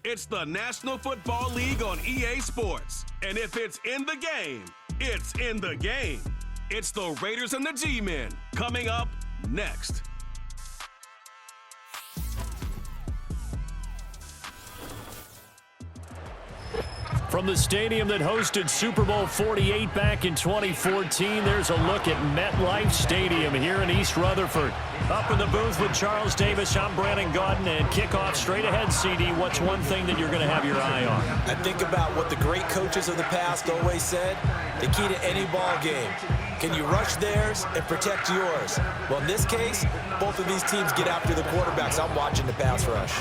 It's the National Football League on EA Sports. And if it's in the game, it's in the game. It's the Raiders and the G-Men coming up next. From the stadium that hosted Super Bowl 48 back in 2014, there's a look at MetLife Stadium here in East Rutherford. Up in the booth with Charles Davis, I'm Brandon Gaudin, and kickoff straight ahead, CD. What's one thing that you're going to have your eye on? I think about what the great coaches of the past always said, the key to any ball game. Can you rush theirs and protect yours? Well, in this case, both of these teams get after the quarterbacks. I'm watching the pass rush.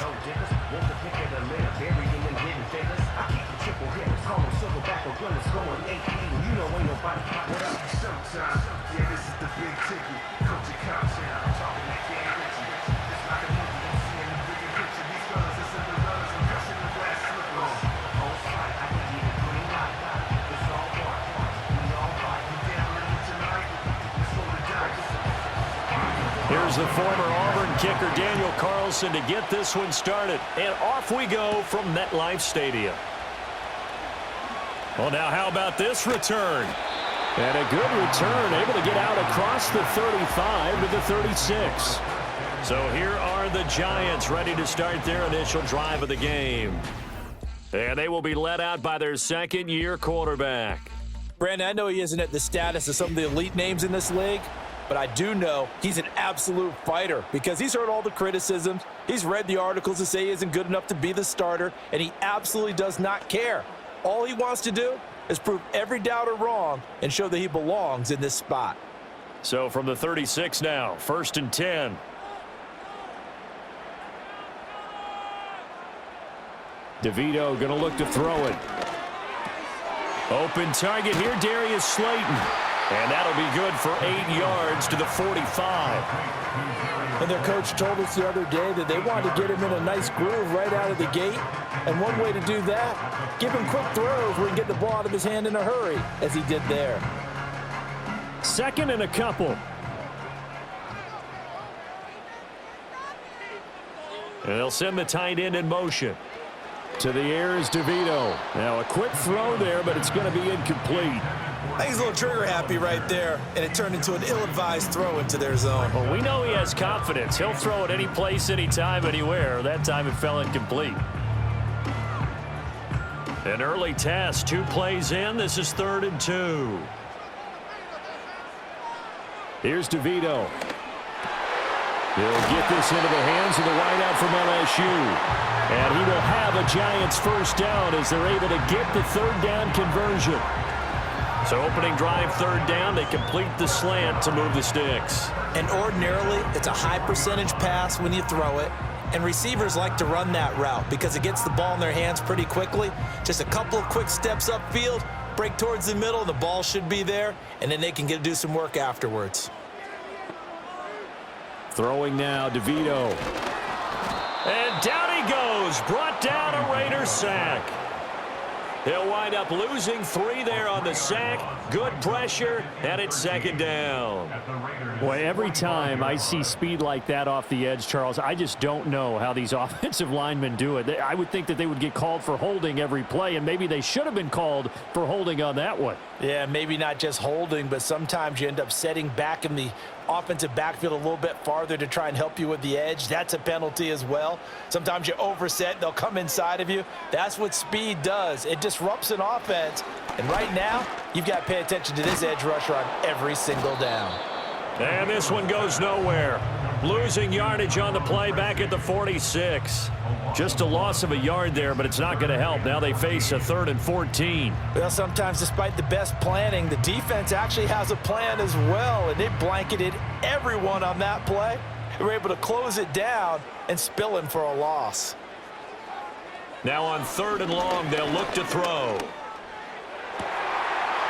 Here's the former Auburn kicker Daniel Carlson to get this one started. And off we go from MetLife Stadium. Well, now how about this return? And a good return, able to get out across the 35 to the 36. So here are the Giants ready to start their initial drive of the game. And they will be led out by their second-year quarterback. Brandon, I know he isn't at the status of some of the elite names in this league, but I do know he's an absolute fighter because he's heard all the criticisms. He's read the articles that say he isn't good enough to be the starter, and he absolutely does not care. All he wants to do is prove every doubter wrong and show that he belongs in this spot. So from the 36 now, 1st and 10. DeVito going to look to throw it. Open target here, Darius Slayton. And that'll be good for 8 yards to the 45. And their coach told us the other day that they wanted to get him in a nice groove right out of the gate. And one way to do that, give him quick throws where he can get the ball out of his hand in a hurry, as he did there. 2nd and a couple. And they'll send the tight end in motion. To the air is DeVito. Now a quick throw there, but it's going to be incomplete. I think he's a little trigger happy right there, and it turned into an ill-advised throw into their zone. Well, we know he has confidence. He'll throw it any place, anytime, anywhere. That time it fell incomplete. An early test, 2 plays in. This is 3rd and 2. Here's DeVito. He'll get this into the hands of the wideout from LSU. And he will have a Giants first down as they're able to get the 3rd down conversion. So opening drive, 3rd down, they complete the slant to move the sticks. And ordinarily, it's a high percentage pass when you throw it. And receivers like to run that route because it gets the ball in their hands pretty quickly. Just a couple of quick steps upfield, break towards the middle, and the ball should be there. And then they can do some work afterwards. Throwing now, DeVito. And down he goes, brought down a Raiders sack. He'll wind up losing 3 there on the sack. Good pressure, and it's 2nd down. Boy, every time I see speed like that off the edge, Charles, I just don't know how these offensive linemen do it. I would think that they would get called for holding every play, and maybe they should have been called for holding on that one. Yeah, maybe not just holding, but sometimes you end up setting back in the offensive backfield a little bit farther to try and help you with the edge. That's a penalty as well. Sometimes you overset, they'll come inside of you. That's what speed does. It disrupts an offense. And right now, you've got to pay attention to this edge rusher on every single down. And this one goes nowhere. Losing yardage on the play back at the 46. Just a loss of a yard there, but it's not going to help. Now they face a 3rd and 14. Well, sometimes despite the best planning, the defense actually has a plan as well, and they blanketed everyone on that play. They were able to close it down and spill him for a loss. Now on 3rd and long, they'll look to throw.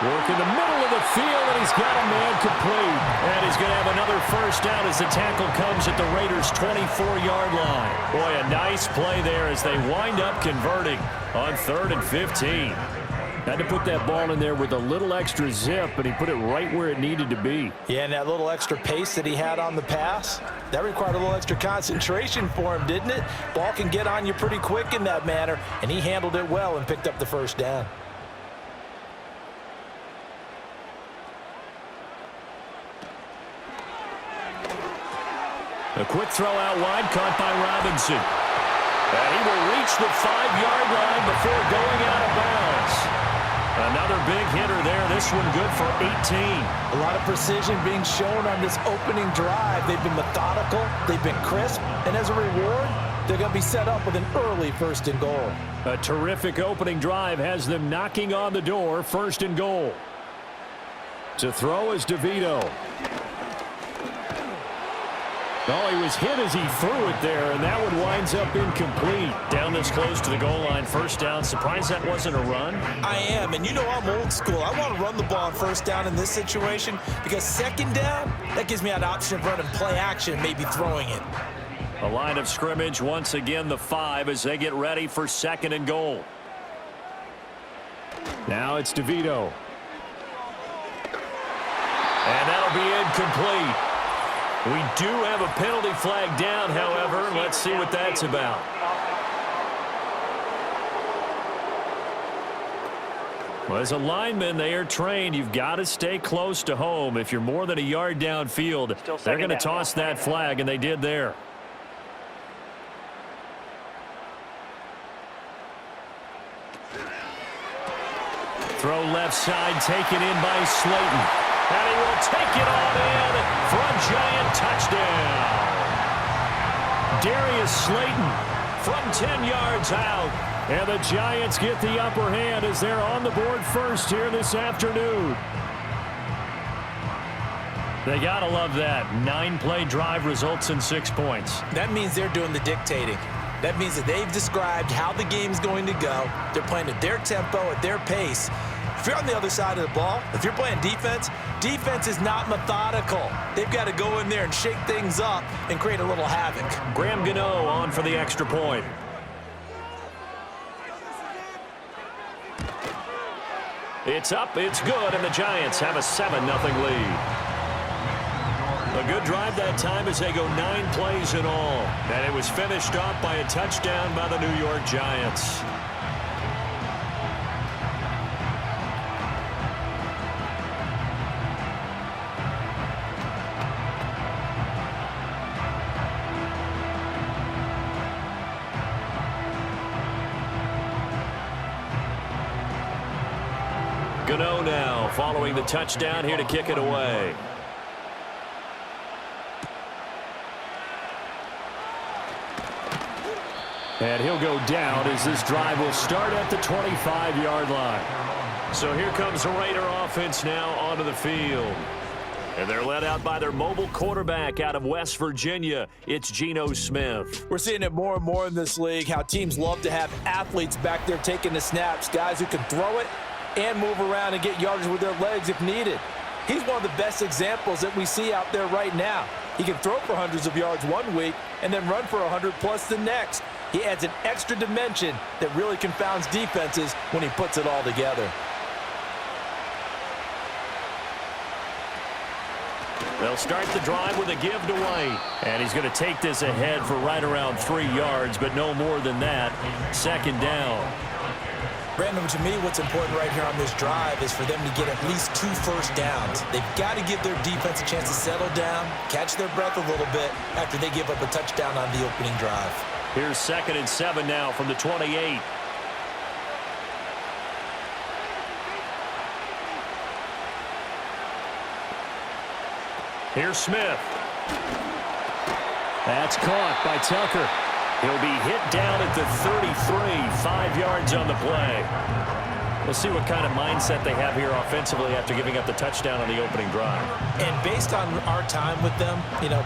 Work in the middle of the field, and he's got a man complete. And he's going to have another first down as the tackle comes at the Raiders' 24-yard line. Boy, a nice play there as they wind up converting on 3rd and 15. Had to put that ball in there with a little extra zip, but he put it right where it needed to be. Yeah, and that little extra pace that he had on the pass, that required a little extra concentration for him, didn't it? Ball can get on you pretty quick in that manner, and he handled it well and picked up the first down. A quick throw out wide, caught by Robinson. And he will reach the 5-yard line before going out of bounds. Another big hitter there. This one good for 18. A lot of precision being shown on this opening drive. They've been methodical, they've been crisp, and as a reward, they're going to be set up with an early 1st and goal. A terrific opening drive has them knocking on the door, 1st and goal. To throw is DeVito. Oh, he was hit as he threw it there, and that one winds up incomplete. Down this close to the goal line, 1st down. Surprised that wasn't a run? I am, and you know I'm old school. I want to run the ball on 1st down in this situation because 2nd down, that gives me an option of running play action, maybe throwing it. A line of scrimmage, once again the 5 as they get ready for 2nd and goal. Now it's DeVito. And that'll be incomplete. We do have a penalty flag down, however. Let's see what that's about. Well, as a lineman, they are trained. You've got to stay close to home. If you're more than a yard downfield, they're going to toss that flag, and they did there. Throw left side, taken in by Slayton. And he will take it on in for a giant touchdown. Darius Slayton from 10 yards out. And the Giants get the upper hand as they're on the board first here this afternoon. They got to love that. 9-play drive results in 6 points. That means they're doing the dictating. That means that they've described how the game's going to go. They're playing at their tempo, at their pace. If you're on the other side of the ball, if you're playing defense, defense is not methodical. They've got to go in there and shake things up and create a little havoc. Graham Gano on for the extra point. It's up, it's good, and the Giants have a 7-0 lead. A good drive that time as they go 9 plays in all. And it was finished off by a touchdown by the New York Giants. Gano now following the touchdown here to kick it away. And he'll go down as this drive will start at the 25-yard line. So here comes the Raider offense now onto the field. And they're led out by their mobile quarterback out of West Virginia. It's Geno Smith. We're seeing it more and more in this league, how teams love to have athletes back there taking the snaps, guys who can throw it and move around and get yardage with their legs if needed. He's one of the best examples that we see out there right now. He can throw for hundreds of yards one week and then run for 100+ the next. He adds an extra dimension that really confounds defenses when he puts it all together. They'll start the drive with a give to White. And he's going to take this ahead for right around 3 yards, but no more than that. 2nd down. Brandon, to me, what's important right here on this drive is for them to get at least 2 first downs. They've got to give their defense a chance to settle down, catch their breath a little bit after they give up a touchdown on the opening drive. Here's 2nd and 7 now from the 28. Here's Smith. That's caught by Tucker. He'll be hit down at the 33, 5 yards on the play. We'll see what kind of mindset they have here offensively after giving up the touchdown on the opening drive. And based on our time with them,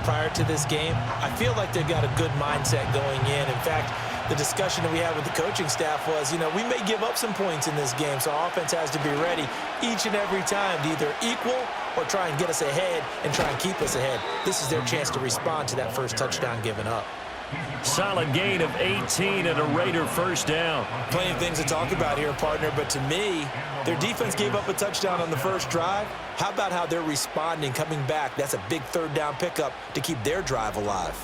prior to this game, I feel like they've got a good mindset going in. In fact, the discussion that we had with the coaching staff was, we may give up some points in this game, so our offense has to be ready each and every time to either equal or try and get us ahead and try and keep us ahead. This is their chance to respond to that first touchdown given up. Solid gain of 18 and a Raider first down. Plenty of things to talk about here, partner, but to me, their defense gave up a touchdown on the first drive. How about how they're responding, coming back? That's a big third down pickup to keep their drive alive.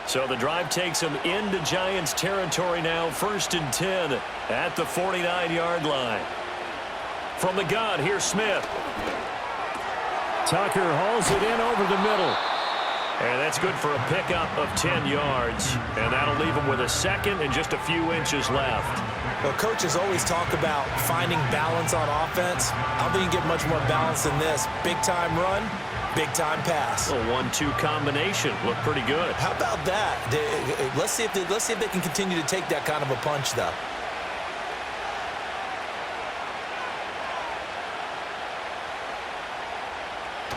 So the drive takes them into Giants territory now, 1st and 10 at the 49-yard line. From the gun, here's Smith. Tucker hauls it in over the middle. And that's good for a pickup of 10 yards. And that'll leave him with a second and just a few inches left. Well, coaches always talk about finding balance on offense. I don't think you get much more balance than this. Big-time run, big-time pass. A 1-2 combination. Looked pretty good. How about that? Let's see if they can continue to take that kind of a punch, though.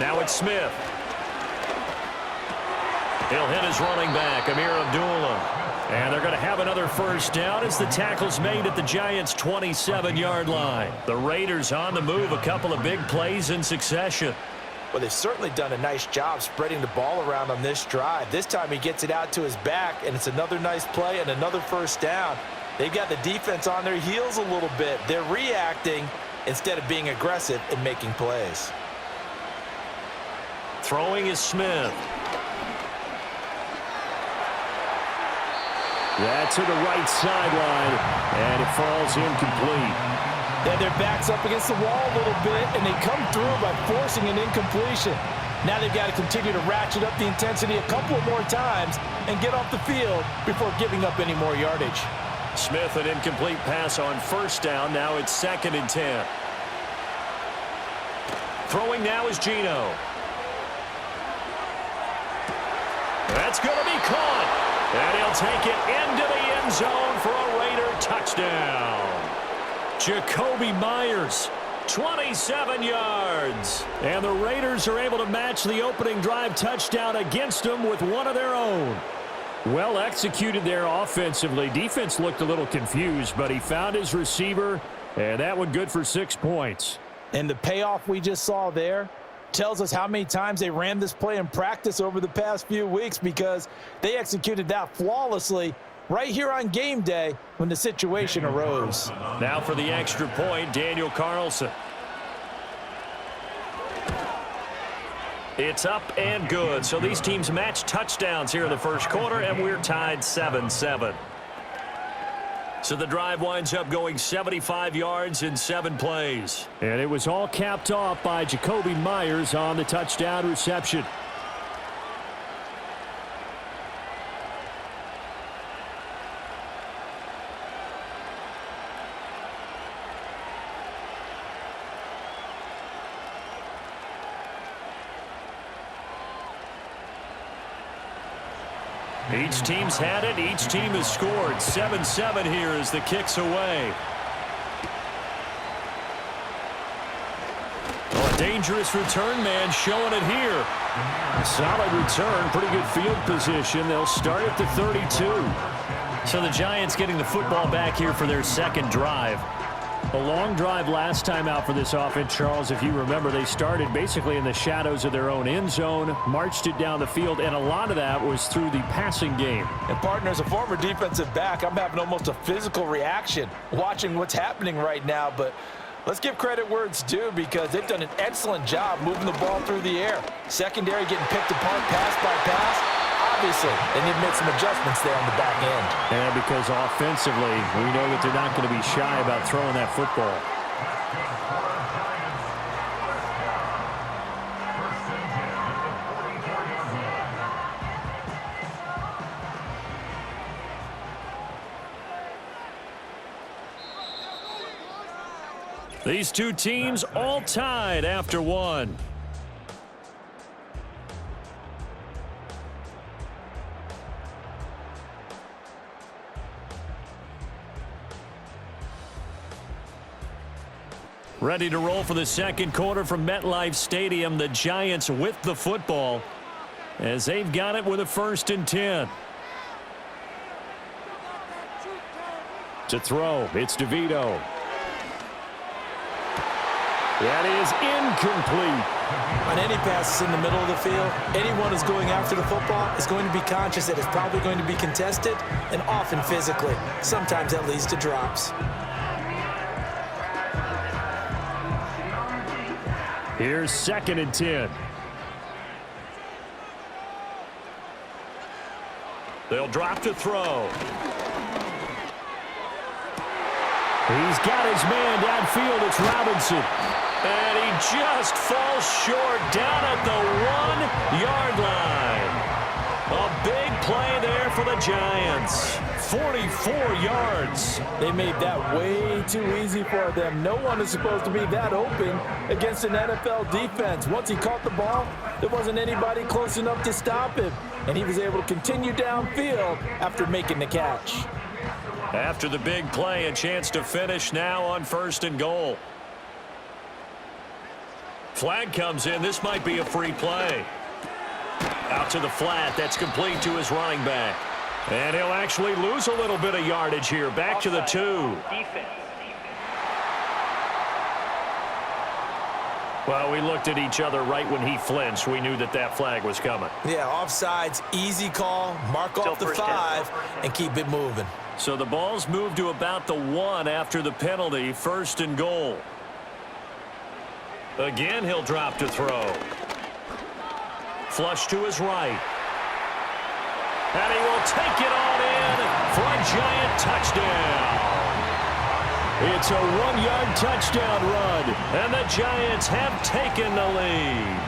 Now it's Smith. He'll hit his running back, Amir Abdullah. And they're going to have another first down as the tackle's made at the Giants' 27-yard line. The Raiders on the move, a couple of big plays in succession. Well, they've certainly done a nice job spreading the ball around on this drive. This time he gets it out to his back, and it's another nice play and another first down. They've got the defense on their heels a little bit. They're reacting instead of being aggressive and making plays. Throwing is Smith. That's to the right sideline, and it falls incomplete. Yeah, their back's up against the wall a little bit, and they come through by forcing an incompletion. Now they've got to continue to ratchet up the intensity a couple more times and get off the field before giving up any more yardage. Smith, an incomplete pass on first down. Now it's 2nd and 10. Throwing now is Geno. That's going to be caught. And he'll take it into the end zone for a Raider touchdown. Jacoby Myers, 27 yards. And the Raiders are able to match the opening drive touchdown against them with one of their own. Well executed there offensively. Defense looked a little confused, but he found his receiver, and that one good for 6 points. And the payoff we just saw there tells us how many times they ran this play in practice over the past few weeks, because they executed that flawlessly right here on game day when the situation arose. Now for the extra point, Daniel Carlson. It's up and good. So these teams match touchdowns here in the first quarter, and we're tied 7-7. So the drive winds up going 75 yards in 7 plays. And it was all capped off by Jacoby Myers on the touchdown reception. Each team's had it. Each team has scored. 7-7 here as the kick's away. Oh, a dangerous return man showing it here. Solid return. Pretty good field position. They'll start at the 32. So the Giants getting the football back here for their second drive. A long drive last time out for this offense, Charles. If you remember, they started basically in the shadows of their own end zone, marched it down the field, and a lot of that was through the passing game. And, partner, as a former defensive back, I'm having almost a physical reaction watching what's happening right now. But let's give credit where it's due, because they've done an excellent job moving the ball through the air. Secondary getting picked apart pass by pass. Obviously, they need to make some adjustments there on the back end. And because offensively, we know that they're not going to be shy about throwing that football. These two teams all tied after one. Ready to roll for the second quarter from MetLife Stadium. The Giants with the football as they've got it with a 1st and 10. To throw, it's DeVito. That is incomplete. On any passes in the middle of the field, anyone who's going after the football is going to be conscious that it's probably going to be contested and often physically. Sometimes that leads to drops. Here's 2nd and 10. They'll drop to throw. He's got his man downfield. It's Robinson. And he just falls short down at the 1-yard line. A big play there for the Giants. 44 yards. They made that way too easy for them. No one is supposed to be that open against an NFL defense. Once he caught the ball, there wasn't anybody close enough to stop him. And he was able to continue downfield after making the catch. After the big play, a chance to finish now on 1st and goal. Flag comes in. This might be a free play. Out to the flat. That's complete to his running back. And he'll actually lose a little bit of yardage here. Back to the 2. Well, we looked at each other right when he flinched. We knew that that flag was coming. Yeah, offsides, easy call, mark off the 5, and keep it moving. So the ball's moved to about the 1 after the penalty. 1st and goal. Again, he'll drop to throw. Flush to his right. And he will take it on in for a Giant touchdown. It's a 1-yard touchdown run, and the Giants have taken the lead.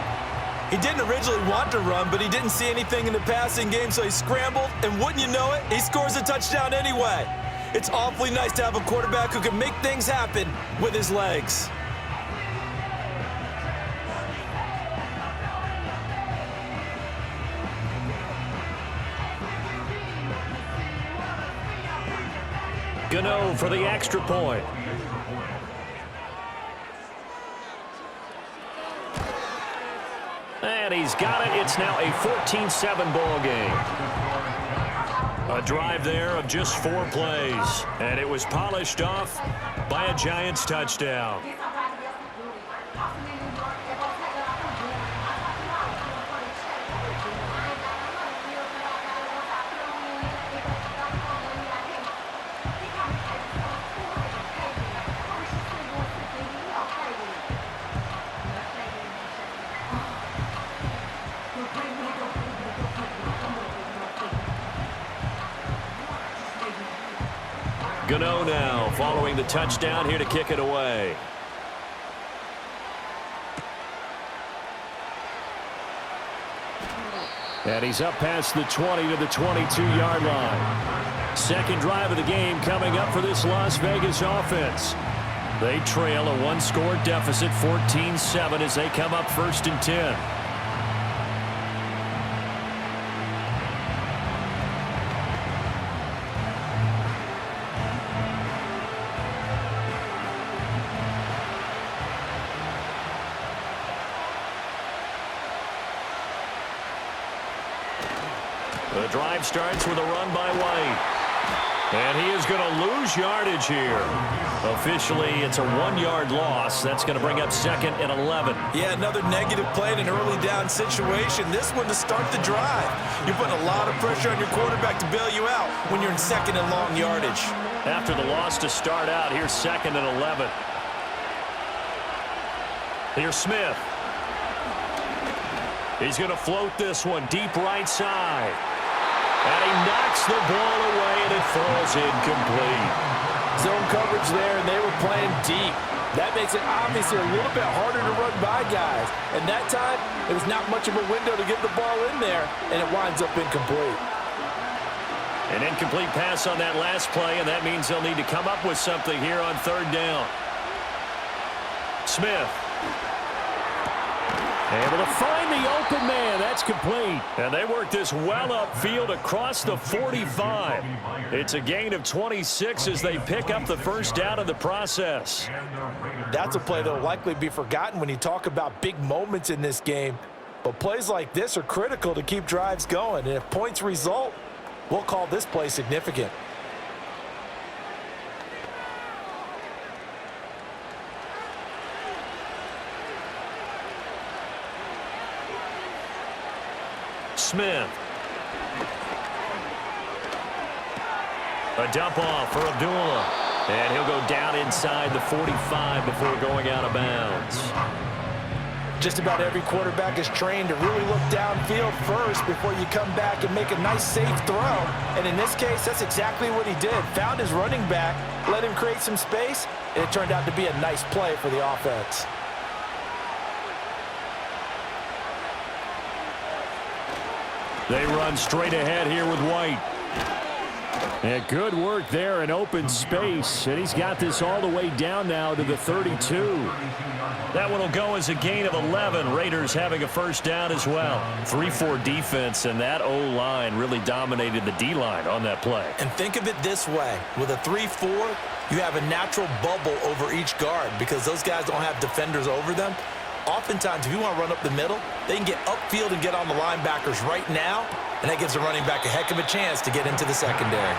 He didn't originally want to run, but he didn't see anything in the passing game, so he scrambled, and wouldn't you know it, he scores a touchdown anyway. It's awfully nice to have a quarterback who can make things happen with his legs. Gano for the extra point. And he's got it. It's now a 14-7 ball game. A drive there of just 4 plays. And it was polished off by a Giants touchdown. Gano now following the touchdown here to kick it away. And he's up past the 20 to the 22-yard line. Second drive of the game coming up for this Las Vegas offense. They trail a 1-score deficit, 14-7, as they come up 1st and 10. The drive starts with a run by White. And he is going to lose yardage here. Officially, it's a 1-yard loss. That's going to bring up 2nd and 11. Yeah, another negative play in an early down situation. This one to start the drive. You're putting a lot of pressure on your quarterback to bail you out when you're in 2nd and long yardage. After the loss to start out, here's 2nd and 11. Here's Smith. He's going to float this one deep right side. And he knocks the ball away, and it falls incomplete. Zone coverage there, and they were playing deep. That makes it obviously a little bit harder to run by guys. And that time, it was not much of a window to get the ball in there, and it winds up incomplete. An incomplete pass on that last play, and that means they'll need to come up with something here on 3rd down. Smith. Able to find the open man. That's complete. And they work this well upfield across the 45. It's a gain of 26 as they pick up the 1st down in the process. That's a play that will likely be forgotten when you talk about big moments in this game. But plays like this are critical to keep drives going. And if points result, we'll call this play significant. Smith. A dump off for Abdullah. And he'll go down inside the 45 before going out of bounds. Just about every quarterback is trained to really look downfield first before you come back and make a nice, safe throw. And in this case, that's exactly what he did. Found his running back, let him create some space, and it turned out to be a nice play for the offense. They run straight ahead here with White. And good work there in open space. And he's got this all the way down now to the 32. That one will go as a gain of 11. Raiders having a first down as well. 3-4 defense, and that O-line really dominated the D-line on that play. And think of it this way. With a 3-4, you have a natural bubble over each guard because those guys don't have defenders over them. Oftentimes, if you want to run up the middle, they can get upfield and get on the linebackers right now, and that gives the running back a heck of a chance to get into the secondary.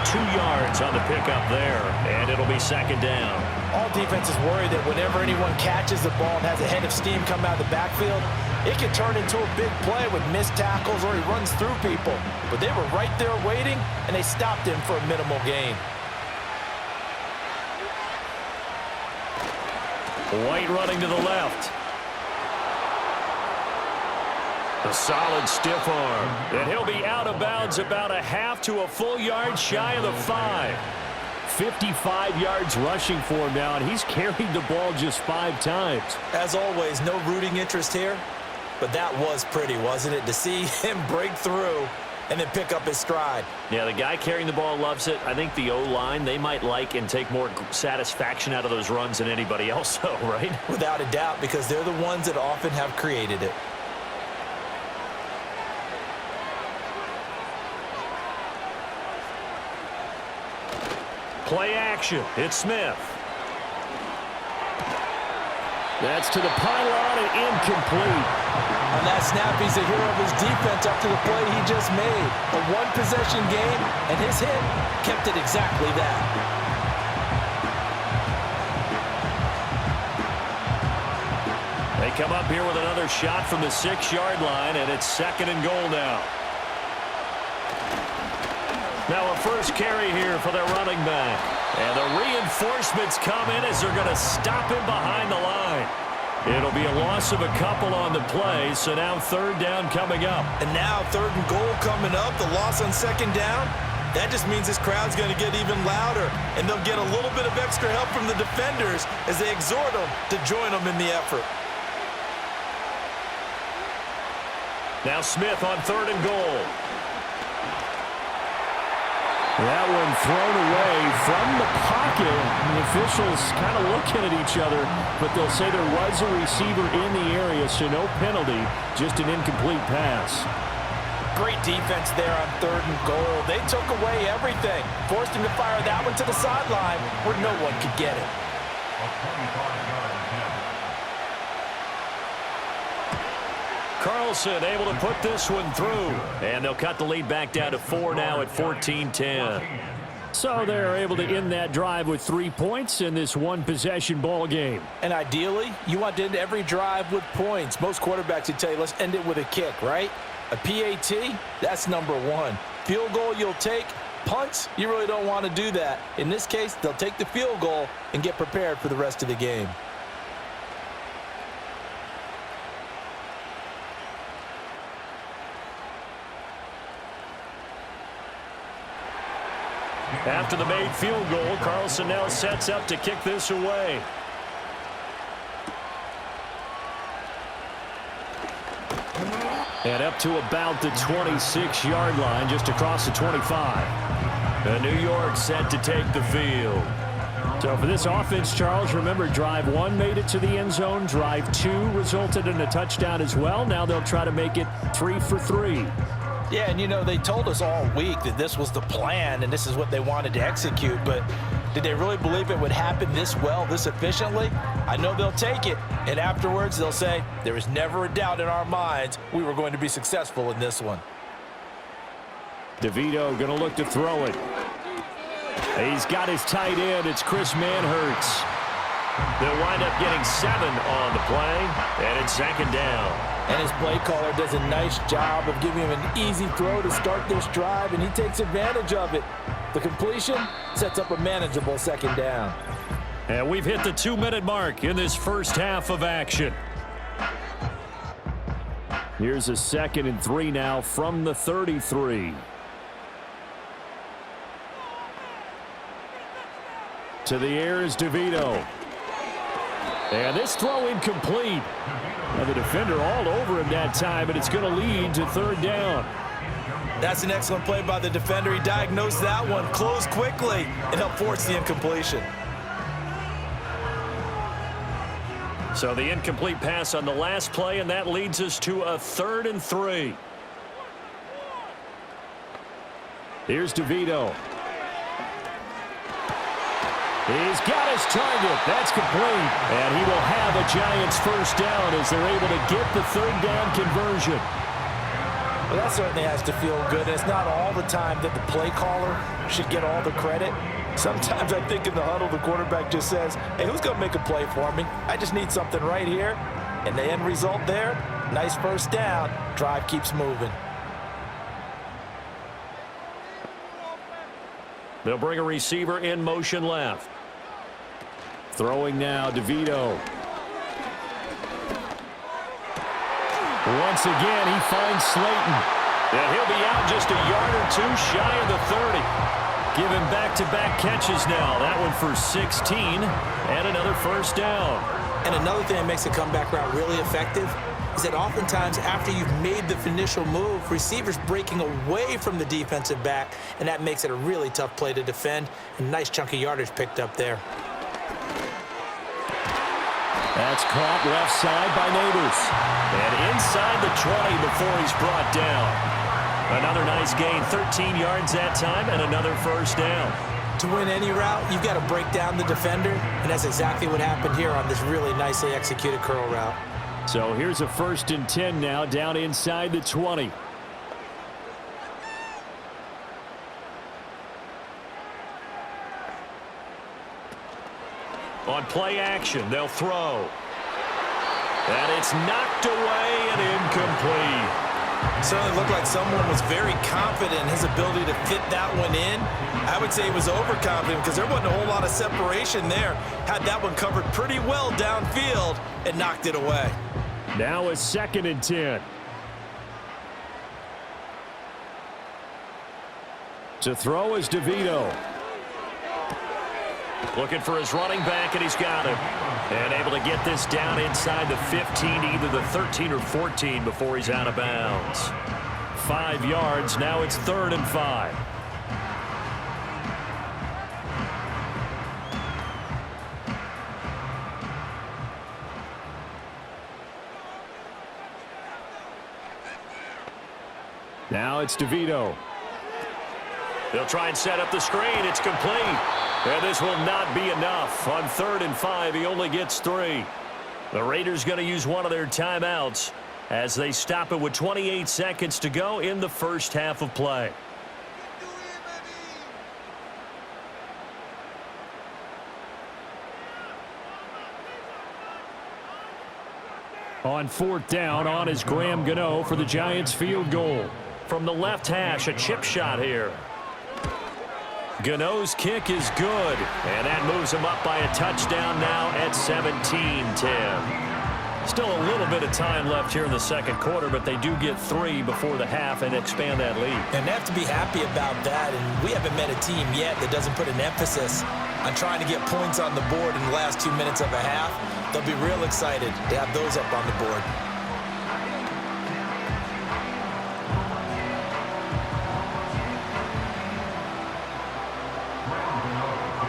2 yards on the pickup there, and it'll be second down. All defenses worry that whenever anyone catches the ball and has a head of steam come out of the backfield, it can turn into a big play with missed tackles or he runs through people. But they were right there waiting, and they stopped him for a minimal gain. White running to the left. A solid stiff arm. And he'll be out of bounds about a half to a full yard shy of the 5. 55 yards rushing for him now, and he's carried the ball just 5 times. As always, no rooting interest here, but that was pretty, wasn't it? To see him break through and then pick up his stride. Yeah, the guy carrying the ball loves it. I think the O-line, they might like and take more satisfaction out of those runs than anybody else, though, right? Without a doubt, because they're the ones that often have created it. Play action. It's Smith. That's to the pylon and incomplete. On that snap, he's a hero of his defense up to the play he just made. A one-possession game, and his hit kept it exactly that. They come up here with another shot from the 6-yard line, and it's second and goal now. Now a first carry here for their running back. And the reinforcements come in as they're going to stop him behind the line. It'll be a loss of a couple on the play, so now third down coming up. And now third and goal coming up, the loss on second down. That just means this crowd's going to get even louder, and they'll get a little bit of extra help from the defenders as they exhort them to join them in the effort. Now Smith on third and goal. That one thrown away from the pocket. The officials kind of looking at each other, but they'll say there was a receiver in the area, so no penalty, just an incomplete pass. Great defense there on third and goal. They took away everything. Forced him to fire that one to the sideline where no one could get it. Carlson able to put this one through. And they'll cut the lead back down to 4 now at 14-10. So they're able to end that drive with 3 points in this one-possession ball game. And ideally, you want to end every drive with points. Most quarterbacks would tell you, let's end it with a kick, right? A PAT, that's number 1. Field goal you'll take. Punts, you really don't want to do that. In this case, they'll take the field goal and get prepared for the rest of the game. After the made field goal, Carlson now sets up to kick this away. And up to about the 26-yard line, just across the 25. And New York set to take the field. So for this offense, Charles, remember, drive 1 made it to the end zone. Drive 2 resulted in a touchdown as well. Now they'll try to make it 3 for 3. Yeah, and you know, they told us all week that this was the plan and this is what they wanted to execute, but did they really believe it would happen this well, this efficiently? I know they'll take it, and afterwards they'll say, there was never a doubt in our minds we were going to be successful in this one. DeVito going to look to throw it. He's got his tight end. It's Chris Manhertz. They'll wind up getting 7 on the play, and it's second down. And his play caller does a nice job of giving him an easy throw to start this drive, and he takes advantage of it. The completion sets up a manageable second down. And we've hit the 2-minute mark in this first half of action. Here's a 2nd and 3 now from the 33. To the air is DeVito. And this throw incomplete. And the defender all over him that time, and it's going to lead to 3rd down. That's an excellent play by the defender. He diagnosed that one, closed quickly, and helped force the incompletion. So the incomplete pass on the last play, and that leads us to a 3rd and 3. Here's DeVito. He's got his target. That's complete. And he will have a Giants first down as they're able to get the 3rd down conversion. Well, that certainly has to feel good. And it's not all the time that the play caller should get all the credit. Sometimes I think in the huddle, the quarterback just says, hey, who's going to make a play for me? I just need something right here. And the end result there, nice first down. Drive keeps moving. They'll bring a receiver in motion left. Throwing now, DeVito. Once again, he finds Slayton. And he'll be out just a yard or two shy of the 30. Give him back-to-back catches now. That one for 16 and another first down. And another thing that makes the comeback route really effective is that oftentimes after you've made the initial move, receivers breaking away from the defensive back, and that makes it a really tough play to defend. A nice chunk of yardage picked up there. That's caught left side by Neighbors. And inside the 20 before he's brought down. Another nice gain, 13 yards that time, and another first down. To win any route, you've got to break down the defender, and that's exactly what happened here on this really nicely executed curl route. So here's a 1st and 10 now down inside the 20. On play action, they'll throw. And it's knocked away and incomplete. Certainly looked like someone was very confident in his ability to fit that one in. I would say he was overconfident because there wasn't a whole lot of separation there. Had that one covered pretty well downfield and knocked it away. Now a 2nd and 10. To throw is DeVito. Looking for his running back, and he's got him. And able to get this down inside the 15, either the 13 or 14 before he's out of bounds. 5 yards, now it's 3rd and 5. Now it's DeVito. They'll try and set up the screen. It's complete. And this will not be enough. On 3rd and 5, he only gets 3. The Raiders going to use one of their timeouts as they stop it with 28 seconds to go in the first half of play. On 4th down, on is Graham Gano for the Giants field goal. From the left hash, a chip shot here. Gano's kick is good, and that moves him up by a touchdown now at 17-10. Still a little bit of time left here in the second quarter, but they do get 3 before the half and expand that lead. And they have to be happy about that, and we haven't met a team yet that doesn't put an emphasis on trying to get points on the board in the last 2 minutes of a half. They'll be real excited to have those up on the board.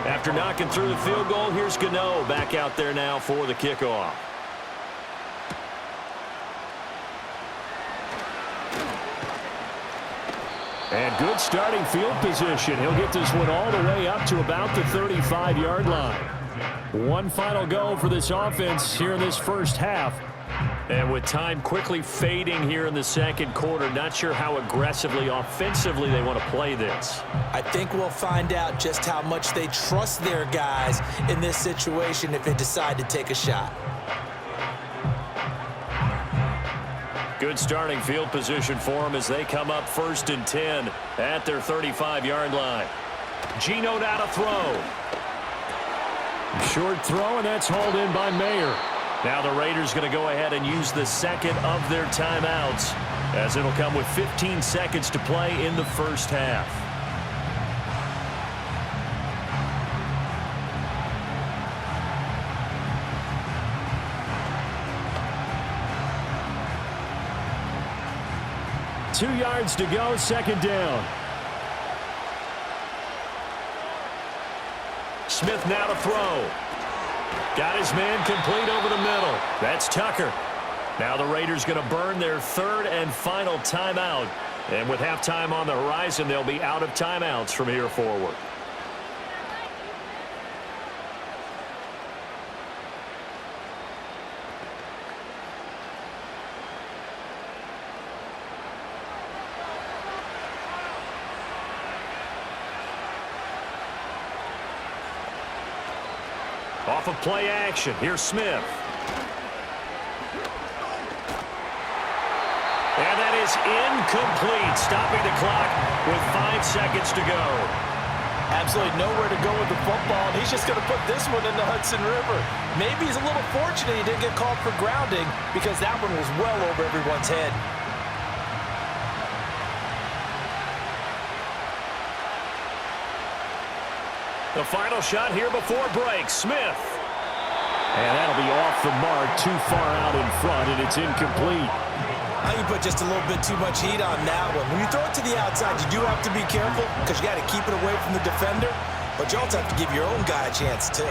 After knocking through the field goal, here's Gano back out there now for the kickoff. And good starting field position. He'll get this one all the way up to about the 35-yard line. One final go for this offense here in this first half. And with time quickly fading here in the second quarter, not sure how aggressively, offensively they want to play this. I think we'll find out just how much they trust their guys in this situation if they decide to take a shot. Good starting field position for them as they come up 1st and 10 at their 35-yard line. Geno now to throw. Short throw, and that's hauled in by Mayer. Now the Raiders going to go ahead and use the second of their timeouts, as it'll come with 15 seconds to play in the first half. Two yards to go, second down. Smith now to throw. Got his man complete over the middle. That's Tucker. Now the Raiders going to burn their third and final timeout. And with halftime on the horizon, they'll be out of timeouts from here forward. Off of play action, here's Smith. And that is incomplete, stopping the clock with 5 seconds to go. Absolutely nowhere to go with the football, and he's just going to put this one in the Hudson River. Maybe he's a little fortunate he didn't get called for grounding, because that one was well over everyone's head. The final shot here before break, Smith. And that'll be off the mark, too far out in front, and it's incomplete. I think you put just a little bit too much heat on that one. When you throw it to the outside, you do have to be careful because you got to keep it away from the defender, but you also have to give your own guy a chance too.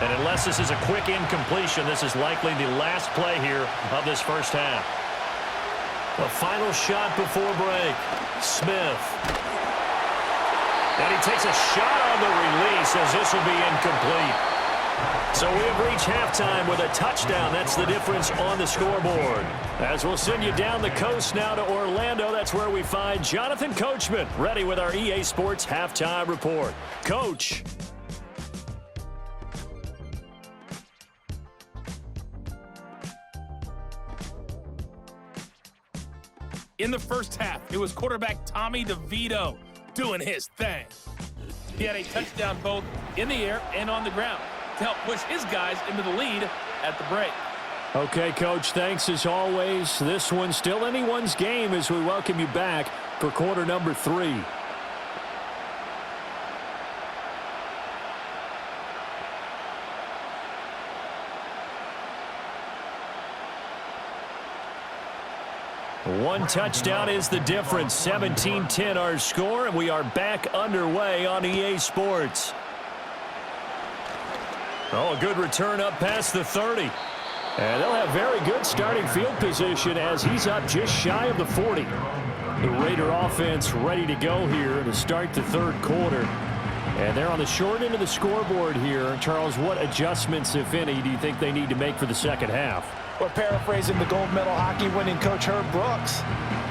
And unless this is a quick incompletion, this is likely the last play here of this first half. The final shot before break, Smith. And he takes a shot on the release as this will be incomplete. So we have reached halftime with a touchdown. That's the difference on the scoreboard. As we'll send you down the coast now to Orlando, that's where we find Jonathan Coachman ready with our EA Sports Halftime Report. Coach. In the first half, it was quarterback Tommy DeVito doing his thing. He had a touchdown both in the air and on the ground to help push his guys into the lead at the break. Okay, Coach, thanks as always. This one's still anyone's game as we welcome you back for quarter number 3. One touchdown is the difference. 17-10 our score, and we are back underway on EA Sports. Oh, a good return up past the 30. And they'll have very good starting field position as he's up just shy of the 40. The Raider offense ready to go here to start the third quarter. And they're on the short end of the scoreboard here. Charles, what adjustments, if any, do you think they need to make for the second half? Well, paraphrasing the gold medal hockey winning coach Herb Brooks,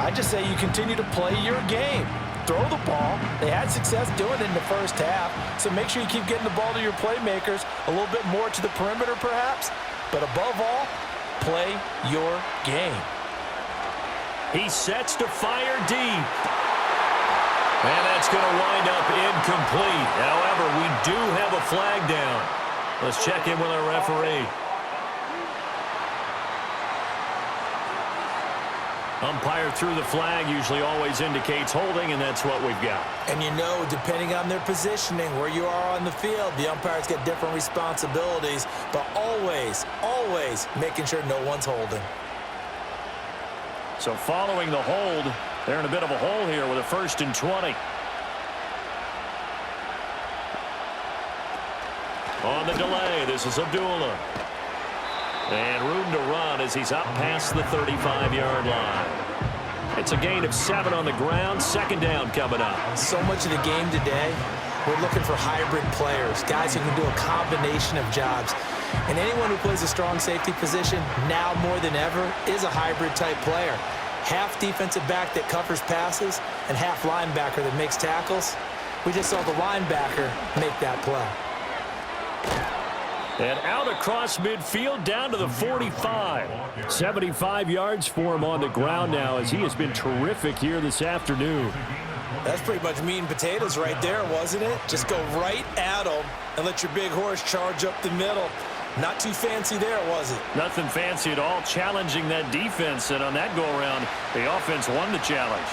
I just say you continue to play your game. Throw the ball. They had success doing it in the first half, so make sure you keep getting the ball to your playmakers, a little bit more to the perimeter perhaps, but above all, play your game. He sets to fire deep. And that's going to wind up incomplete. However, we do have a flag down. Let's check in with our referee. Umpire threw the flag, usually always indicates holding, and that's what we've got. And you know, depending on their positioning, where you are on the field, the umpires get different responsibilities, but always, always making sure no one's holding. So following the hold, they're in a bit of a hole here with a 1st and 20. On the delay, this is Abdullah. And room to run as he's up past the 35-yard line. It's a gain of 7 on the ground. 2nd down coming up. So much of the game today, we're looking for hybrid players, guys who can do a combination of jobs. And anyone who plays a strong safety position, now more than ever, is a hybrid-type player. Half defensive back that covers passes and half linebacker that makes tackles. We just saw the linebacker make that play. And out across midfield down to the 45. 75 yards for him on the ground now as he has been terrific here this afternoon. That's pretty much meat and potatoes right there, wasn't it? Just go right at them and let your big horse charge up the middle. Not too fancy there, was it? Nothing fancy at all, challenging that defense. And on that go-around, the offense won the challenge.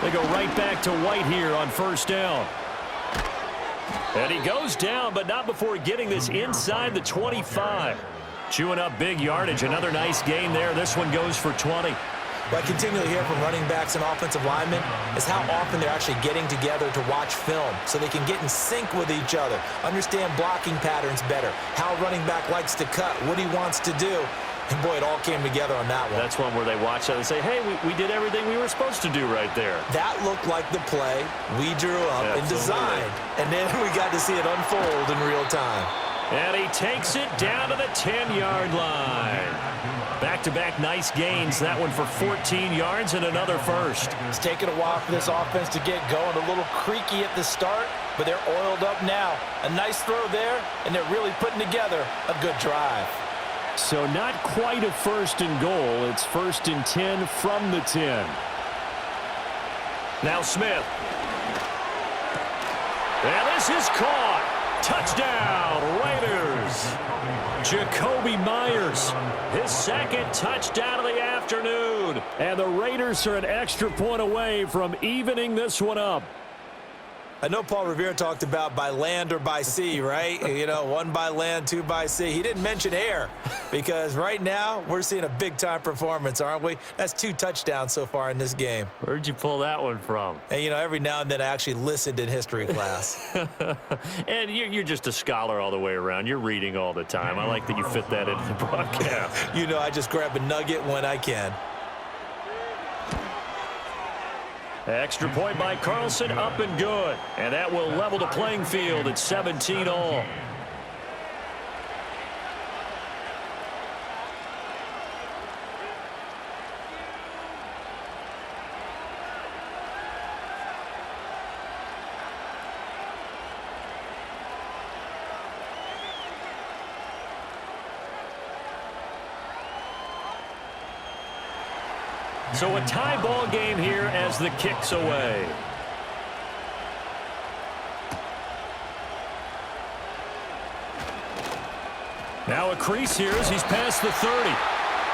They go right back to White here on first down. And he goes down, but not before getting this inside the 25. Chewing up big yardage. Another nice gain there. This one goes for 20. What I continually hear from running backs and offensive linemen is how often they're actually getting together to watch film so they can get in sync with each other, understand blocking patterns better, how a running back likes to cut, what he wants to do. And, boy, it all came together on that one. That's one where they watch that and say, hey, we did everything we were supposed to do right there. That looked like the play we drew up and designed. And then we got to see it unfold in real time. And he takes it down to the 10-yard line. Back-to-back nice gains. That one for 14 yards and another first. It's taken a while for this offense to get going. A little creaky at the start, but they're oiled up now. A nice throw there, and they're really putting together a good drive. So not quite a first and goal. It's first and 10 from the 10. Now Smith. And this is caught. Touchdown, Raiders. Jacoby Myers, his second touchdown of the afternoon. And the Raiders are an extra point away from evening this one up. I know Paul Revere talked about by land or by sea, right? You know, one by land, two by sea. He didn't mention air because right now we're seeing a big-time performance, aren't we? That's 2 touchdowns so far in this game. Where'd you pull that one from? And, you know, every now and then I actually listened in history class. And you're just a scholar all the way around. You're reading all the time. I like that you fit that into the broadcast. You know, I just grab a nugget when I can. Extra point by Carlson, up and good. And that will level the playing field at 17 all. So a tie ball game here as the kick's away. Now a crease here as he's past the 30.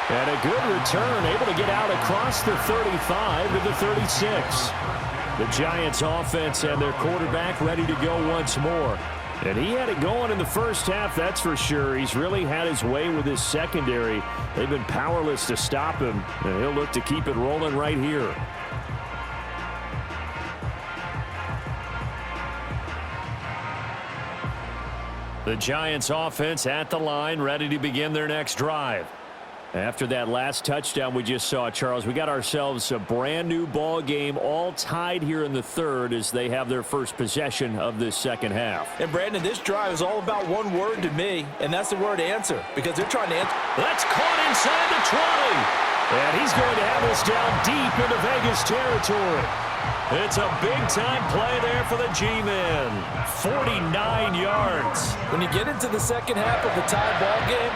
And a good return, able to get out across the 35 to the 36. The Giants offense and their quarterback ready to go once more. And he had it going in the first half, that's for sure. He's really had his way with his secondary. They've been powerless to stop him, and he'll look to keep it rolling right here. The Giants offense at the line, ready to begin their next drive. After that last touchdown we just saw, Charles, we got ourselves a brand new ball game, all tied here in the third as they have their first possession of this second half. And Brandon, this drive is all about one word to me, and that's the word answer, because they're trying to answer. That's caught inside the 20. And he's going to have us down deep into Vegas territory. It's a big-time play there for the G-men. 49 yards. When you get into the second half of the tie ball game,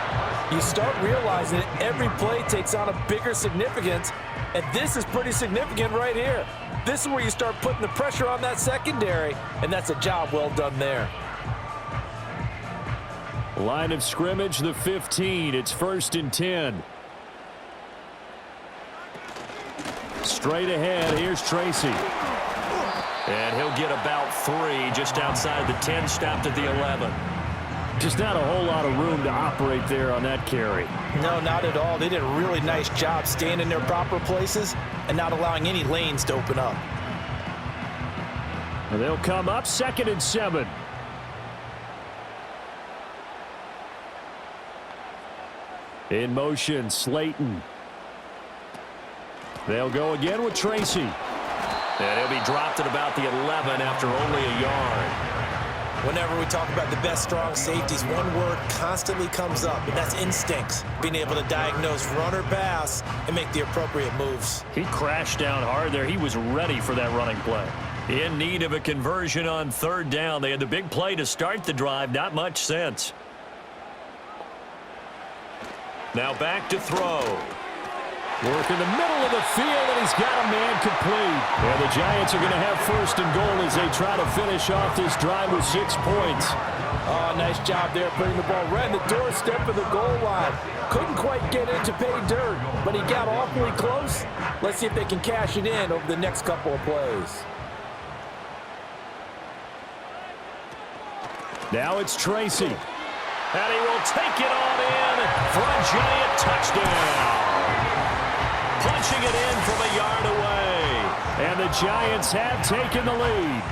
you start realizing that every play takes on a bigger significance, and this is pretty significant right here. This is where you start putting the pressure on that secondary, and that's a job well done there. Line of scrimmage, the 15. It's first and 10. Straight ahead, here's Tracy. And he'll get about 3 just outside the 10, stopped at the 11. Just not a whole lot of room to operate there on that carry. No, not at all. They did a really nice job staying in their proper places and not allowing any lanes to open up. And they'll come up second and 7. In motion, Slayton. They'll go again with Tracy. And he'll be dropped at about the 11 after only a yard. Whenever we talk about the best strong safeties, one word constantly comes up, and that's instincts. Being able to diagnose run or pass and make the appropriate moves. He crashed down hard there. He was ready for that running play. In need of a conversion on third down. They had the big play to start the drive. Not much sense. Now back to throw. Work in the middle of the field, and he's got a man complete. And the Giants are going to have first and goal as they try to finish off this drive with 6 points. Oh, nice job there putting the ball right in the doorstep of the goal line. Couldn't quite get in to pay dirt, but he got awfully close. Let's see if they can cash it in over the next couple of plays. Now it's Tracy. And he will take it on in for a Giant touchdown. Punching it in from a yard away. And the Giants have taken the lead.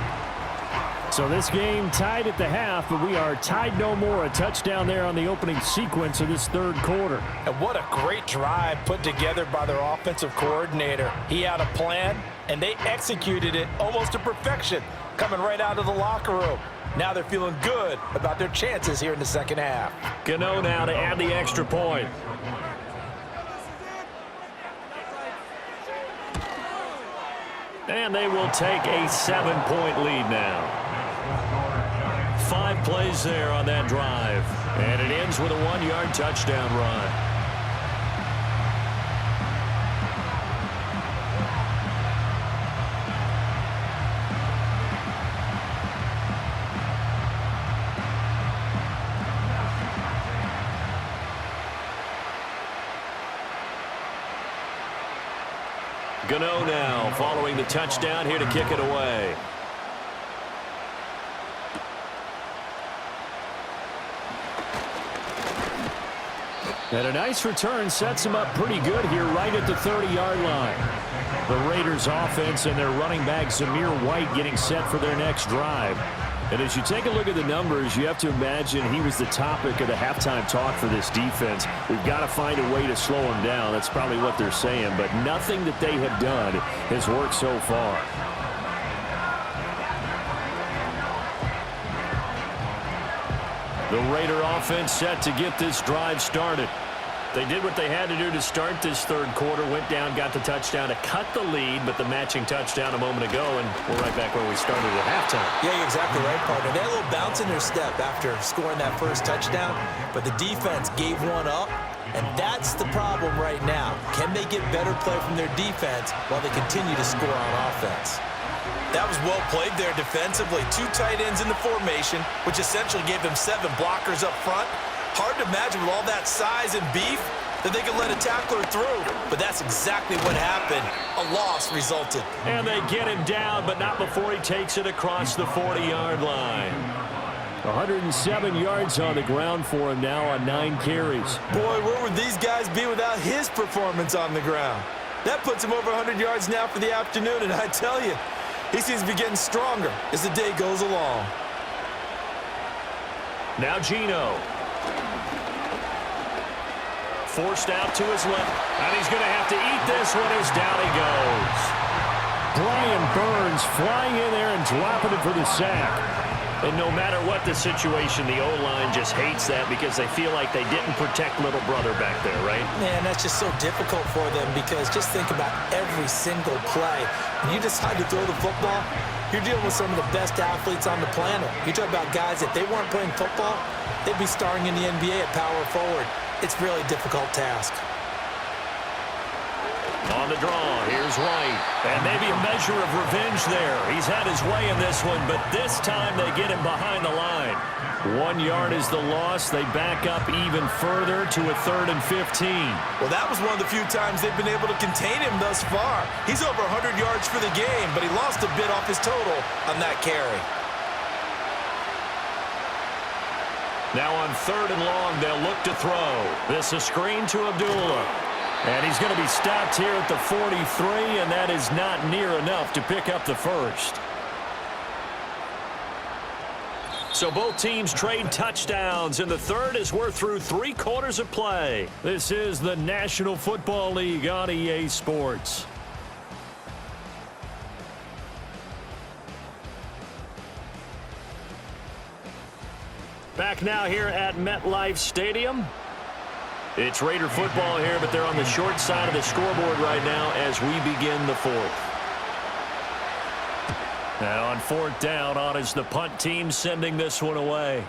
So this game tied at the half, but we are tied no more. A touchdown there on the opening sequence of this third quarter. And what a great drive put together by their offensive coordinator. He had a plan, and they executed it almost to perfection, coming right out of the locker room. Now they're feeling good about their chances here in the second half. Gano now to add the extra point. And they will take a 7-point lead now. 5 plays there on that drive. And it ends with a 1-yard touchdown run. Gano now following the touchdown here to kick it away. And a nice return sets him up pretty good here right at the 30-yard line. The Raiders offense and their running back Zamir White getting set for their next drive. And as you take a look at the numbers, you have to imagine he was the topic of the halftime talk for this defense. We've got to find a way to slow him down. That's probably what they're saying. But nothing that they have done has worked so far. The Raider offense set to get this drive started. They did what they had to do to start this third quarter. Went down, got the touchdown to cut the lead, but the matching touchdown a moment ago, and we're right back where we started at halftime. Yeah, you're exactly right, partner. They had a little bounce in their step after scoring that first touchdown, but the defense gave one up, and that's the problem right now. Can they get better play from their defense while they continue to score on offense? That was well played there defensively. 2 tight ends in the formation, which essentially gave them 7 blockers up front. Hard to imagine with all that size and beef that they could let a tackler through. But that's exactly what happened. A loss resulted. And they get him down, but not before he takes it across the 40-yard line. 107 yards on the ground for him now on 9 carries. Boy, where would these guys be without his performance on the ground? That puts him over 100 yards now for the afternoon, and I tell you, he seems to be getting stronger as the day goes along. Now Geno. Forced out to his left, and he's going to have to eat this one as down he goes. Brian Burns flying in there and dropping it for the sack. And no matter what the situation, the O-line just hates that because they feel like they didn't protect little brother back there, right? Man, that's just so difficult for them because just think about every single play. When you decide to throw the football, you're dealing with some of the best athletes on the planet. You talk about guys, if they weren't playing football, they'd be starring in the NBA at power forward. It's really a difficult task. On the draw, here's White. And maybe a measure of revenge there. He's had his way in this one, but this time they get him behind the line. 1 yard is the loss. They back up even further to a 3rd and 15. Well, that was one of the few times they've been able to contain him thus far. He's over 100 yards for the game, but he lost a bit off his total on that carry. Now on 3rd and long, they'll look to throw. This a screen to Abdullah. And he's going to be stopped here at the 43, and that is not near enough to pick up the first. So both teams trade touchdowns, and the third as we're through 3 quarters of play. This is the National Football League on EA Sports. Back now here at MetLife Stadium. It's Raider football here, but they're on the short side of the scoreboard right now as we begin the 4th. Now on 4th down, on is the punt team sending this one away.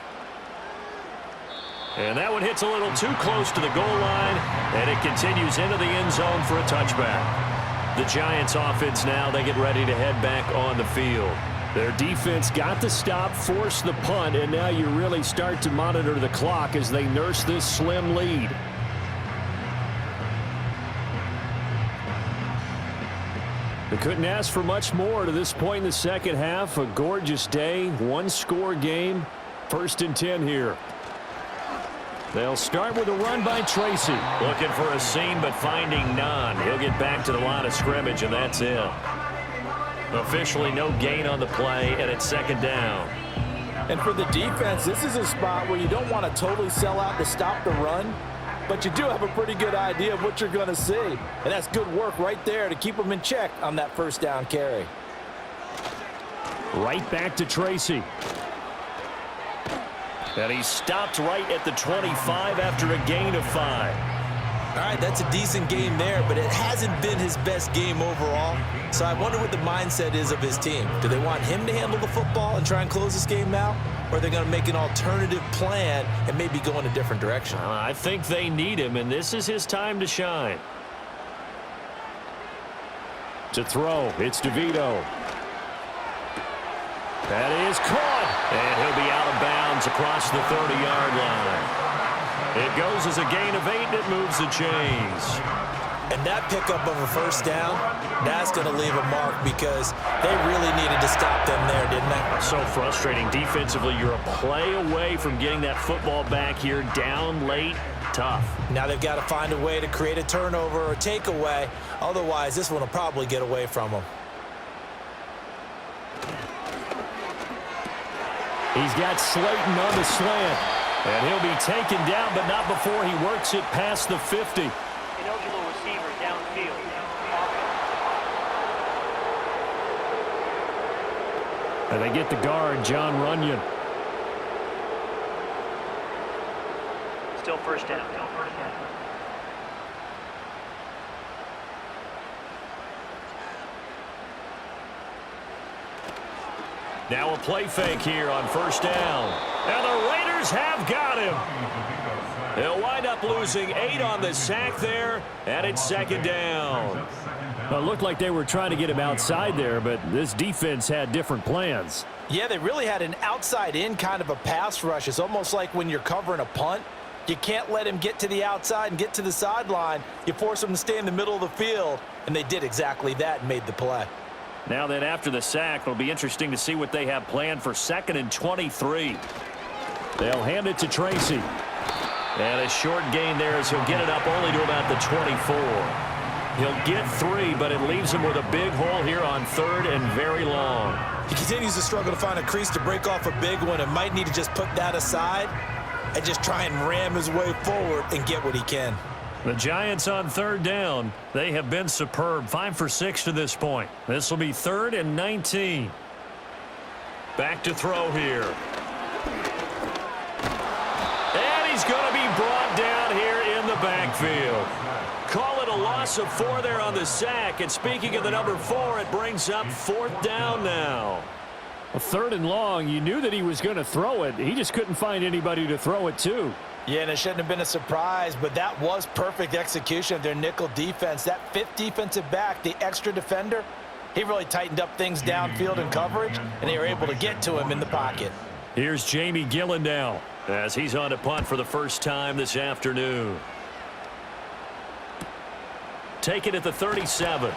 And that one hits a little too close to the goal line, and it continues into the end zone for a touchback. The Giants offense now, they get ready to head back on the field. Their defense got the stop, forced the punt, and now you really start to monitor the clock as they nurse this slim lead. They couldn't ask for much more to this point in the second half. A gorgeous day, one-score game. 1st and 10 here. They'll start with a run by Tracy. Looking for a seam, but finding none. He'll get back to the line of scrimmage, and that's it. Officially no gain on the play, and it's 2nd down. And for the defense, this is a spot where you don't want to totally sell out to stop the run, but you do have a pretty good idea of what you're going to see. And that's good work right there to keep them in check on that 1st down carry. Right back to Tracy. And he stopped right at the 25 after a gain of 5. All right, that's a decent game there, but it hasn't been his best game overall. So I wonder what the mindset is of his team. Do they want him to handle the football and try and close this game out? Or are they going to make an alternative plan and maybe go in a different direction? I think they need him, and this is his time to shine. To throw, it's DeVito. That is caught. And he'll be out of bounds across the 30-yard line. It goes as a gain of 8, and it moves the chains. And that pickup of a 1st down, that's going to leave a mark because they really needed to stop them there, didn't they? So frustrating. Defensively, you're a play away from getting that football back here down late. Tough. Now they've got to find a way to create a turnover or takeaway. Otherwise, this one will probably get away from them. He's got Slayton on the slant. And he'll be taken down, but not before he works it past the 50. Ineligible receiver downfield. And they get the guard, John Runyon. Still 1st down. Now a play fake here on 1st down. And the Raiders have got him. They'll wind up losing 8 on the sack there, and it's 2nd down. Well, it looked like they were trying to get him outside there, but this defense had different plans. Yeah, they really had an outside-in kind of a pass rush. It's almost like when you're covering a punt, you can't let him get to the outside and get to the sideline. You force him to stay in the middle of the field, and they did exactly that and made the play. Now then, after the sack, it'll be interesting to see what they have planned for 2nd and 23. They'll hand it to Tracy. And a short gain there as he'll get it up only to about the 24. He'll get 3, but it leaves him with a big hole here on 3rd and very long. He continues to struggle to find a crease to break off a big one and might need to just put that aside and just try and ram his way forward and get what he can. The Giants on 3rd down. They have been superb. 5 for 6 to this point. This will be 3rd and 19. Back to throw here. And he's going to be brought down here in the backfield. Call it a loss of 4 there on the sack. And speaking of the number 4, it brings up 4th down now. A 3rd and long, you knew that he was going to throw it. He just couldn't find anybody to throw it to. Yeah, and it shouldn't have been a surprise, but that was perfect execution of their nickel defense. That 5th defensive back, the extra defender, he really tightened up things downfield in coverage, and they were able to get to him in the pocket. Here's Jamie Gillen now as he's on to punt for the first time this afternoon. Take it at the 37.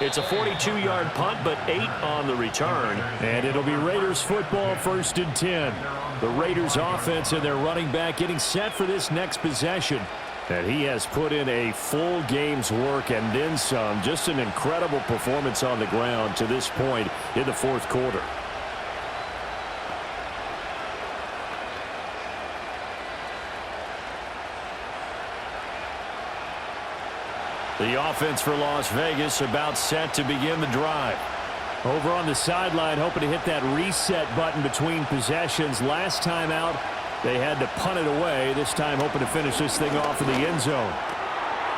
It's a 42-yard punt, but 8 on the return. And it'll be Raiders football, 1st and 10. The Raiders offense and their running back getting set for this next possession. And he has put in a full game's work and then some. Just an incredible performance on the ground to this point in the 4th quarter. The offense for Las Vegas about set to begin the drive. Over on the sideline, hoping to hit that reset button between possessions. Last time out, they had to punt it away. This time, hoping to finish this thing off in the end zone.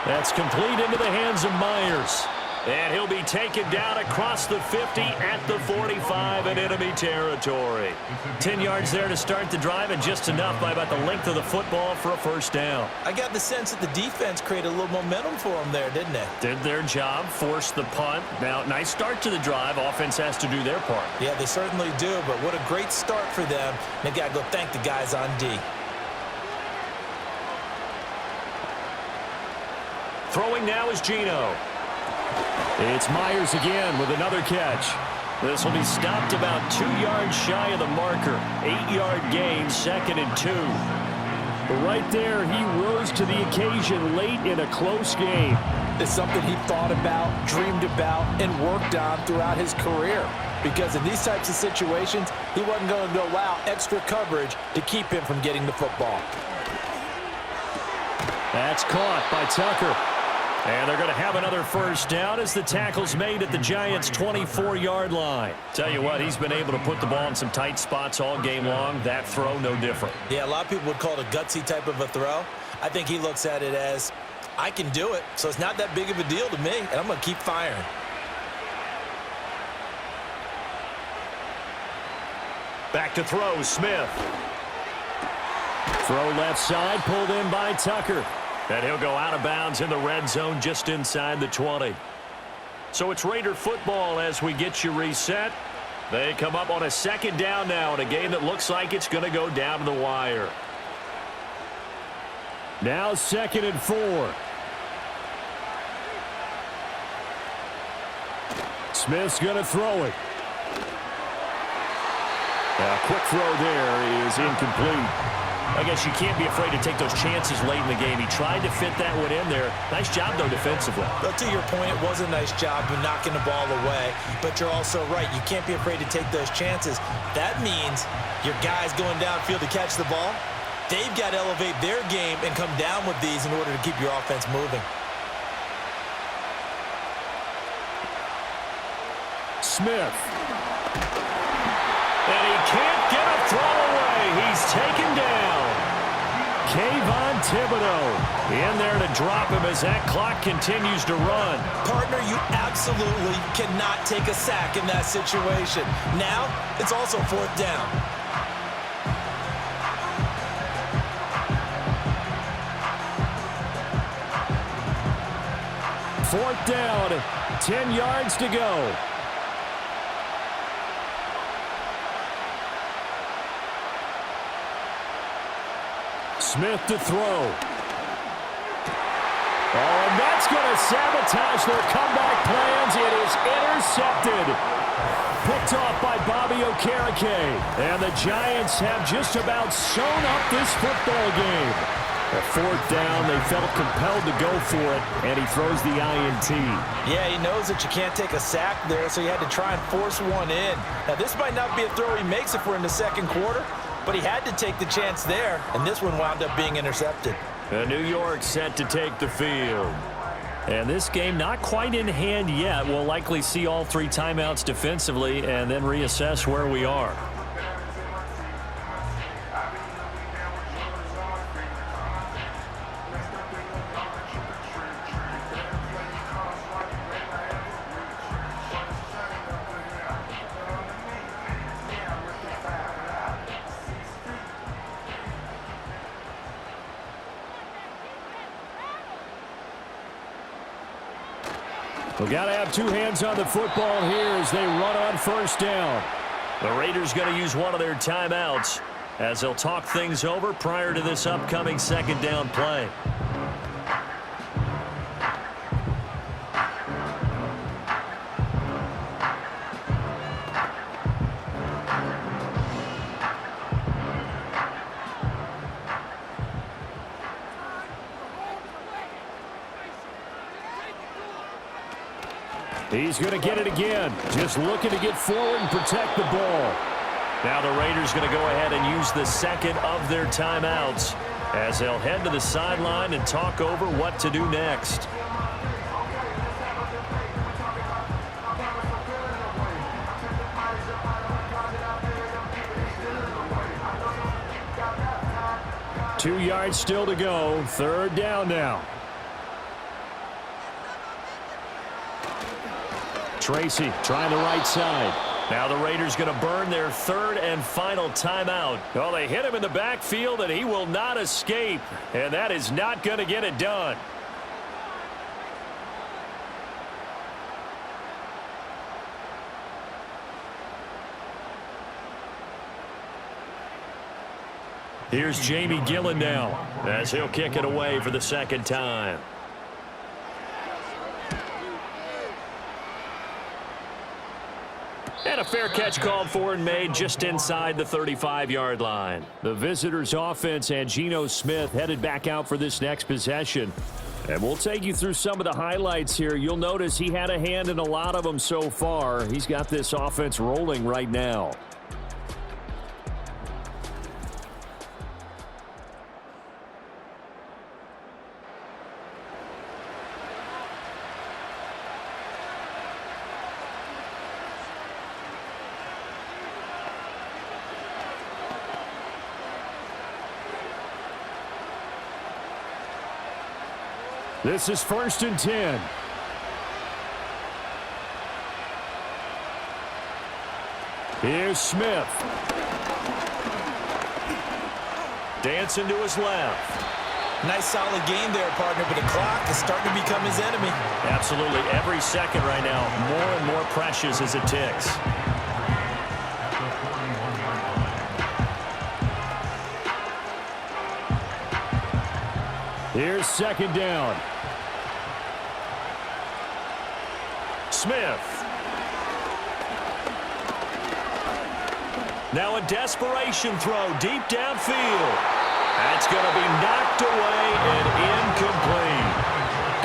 That's complete into the hands of Myers. And he'll be taken down across the 50 at the 45 in enemy territory. 10 yards there to start the drive, and just enough by about the length of the football for a first down. I got the sense that the defense created a little momentum for them there, didn't they? Did their job, forced the punt. Now, nice start to the drive. Offense has to do their part. Yeah, they certainly do, but what a great start for them. They got to go thank the guys on D. Throwing now is Geno. It's Myers again with another catch. This will be stopped about 2 yards shy of the marker. 8-yard gain, 2nd and 2. But right there, he rose to the occasion late in a close game. It's something he thought about, dreamed about, and worked on throughout his career. Because in these types of situations, he wasn't going to allow extra coverage to keep him from getting the football. That's caught by Tucker. And they're going to have another first down as the tackle's made at the Giants' 24-yard line. Tell you what, he's been able to put the ball in some tight spots all game long. That throw, no different. Yeah, a lot of people would call it a gutsy type of a throw. I think he looks at it as, I can do it, so it's not that big of a deal to me, and I'm going to keep firing. Back to throw, Smith. Throw left side, pulled in by Tucker. And he'll go out of bounds in the red zone just inside the 20. So it's Raider football as we get you reset. They come up on a second down now in a game that looks like it's going to go down to the wire. Now 2nd and 4. Smith's going to throw it. A quick throw there is incomplete. I guess you can't be afraid to take those chances late in the game. He tried to fit that one in there. Nice job, though, defensively. Well, to your point, it was a nice job of knocking the ball away. But you're also right. You can't be afraid to take those chances. That means your guys going downfield to catch the ball, they've got to elevate their game and come down with these in order to keep your offense moving. Smith. And he can't get a throw away. He's taken down. Kayvon Thibodeau in there to drop him as that clock continues to run. Partner, you absolutely cannot take a sack in that situation. Now, it's also 4th down. Fourth down, 10 yards to go. Smith to throw. Oh, and that's going to sabotage their comeback plans. It is intercepted. Picked off by Bobby Okereke. And the Giants have just about sewn up this football game. At 4th down, they felt compelled to go for it, and he throws the INT. Yeah, he knows that you can't take a sack there, so he had to try and force one in. Now, this might not be a throw he makes if we're in the second quarter, but he had to take the chance there, and this one wound up being intercepted. And New York set to take the field. And this game not quite in hand yet. We'll likely see all 3 timeouts defensively and then reassess where we are. We've got to have 2 hands on the football here as they run on 1st down. The Raiders going to use one of their timeouts as they'll talk things over prior to this upcoming 2nd down play. He's going to get it again. Just looking to get forward and protect the ball. Now the Raiders going to go ahead and use the 2nd of their timeouts as they'll head to the sideline and talk over what to do next. Two yards still to go. 3rd down now. Tracy trying the right side. Now the Raiders going to burn their third and final timeout. Well, they hit him in the backfield, and he will not escape. And that is not going to get it done. Here's Jamie Gillen now as he'll kick it away for the second time. And a fair catch called for and made just inside the 35-yard line. The visitors' offense and Geno Smith headed back out for this next possession. And we'll take you through some of the highlights here. You'll notice he had a hand in a lot of them so far. He's got this offense rolling right now. This is 1st and 10. Here's Smith. Dancing to his left. Nice solid game there, partner, but the clock is starting to become his enemy. Absolutely. Every second right now, more and more precious as it ticks. Here's 2nd down. Smith. Now a desperation throw deep downfield. That's going to be knocked away and incomplete.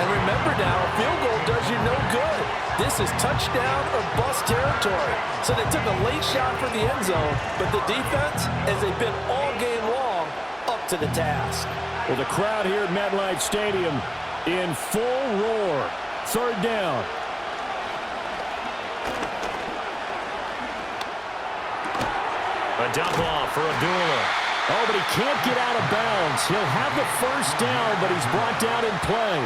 And remember now, a field goal does you no good. This is touchdown or bust territory. So they took a late shot for the end zone, but the defense, as they've been all game long, up to the task. Well, the crowd here at MetLife Stadium in full roar. 3rd down. A dump off for Abdullah. Oh, but he can't get out of bounds. He'll have the 1st down, but he's brought down in play.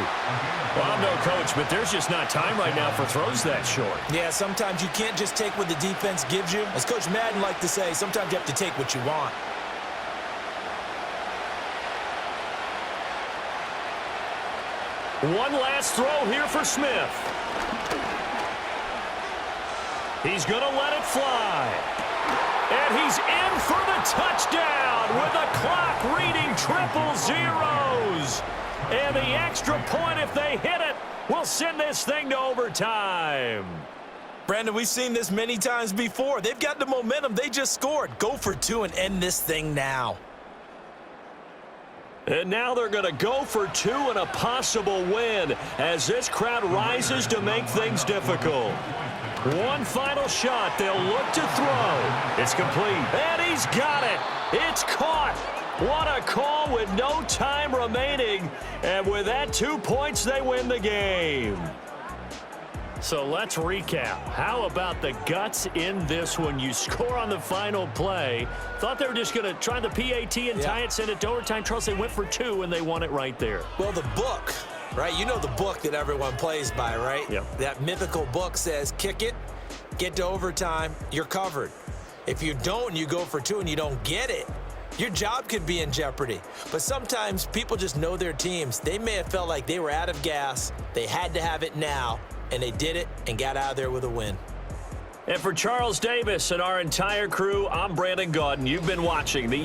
Well, I'm no coach, but there's just not time right now for throws that short. Yeah, sometimes you can't just take what the defense gives you. As Coach Madden liked to say, sometimes you have to take what you want. One last throw here for Smith. He's going to let it fly. And he's in for the touchdown with the clock reading triple zeros. And the extra point, if they hit it, will send this thing to overtime. Brandon, we've seen this many times before. They've got the momentum. They just scored. Go for 2 and end this thing now. And now they're going to go for 2 and a possible win as this crowd rises to make things difficult. One final shot. They'll look to throw. It's complete. And he's got it. It's caught. What a call with no time remaining. And with that 2 points, they win the game. So let's recap. How about the guts in this one? You score on the final play. Thought they were just going to try the PAT and tie it, send it to overtime. Charles, they went for 2, and they won it right there. Well, the book, right? You know the book that everyone plays by, right? Yep. That mythical book says, kick it, get to overtime, you're covered. If you don't and you go for 2 and you don't get it, your job could be in jeopardy. But sometimes people just know their teams. They may have felt like they were out of gas. They had to have it now. And they did it and got out of there with a win. And for Charles Davis and our entire crew, I'm Brandon Gaudin. You've been watching the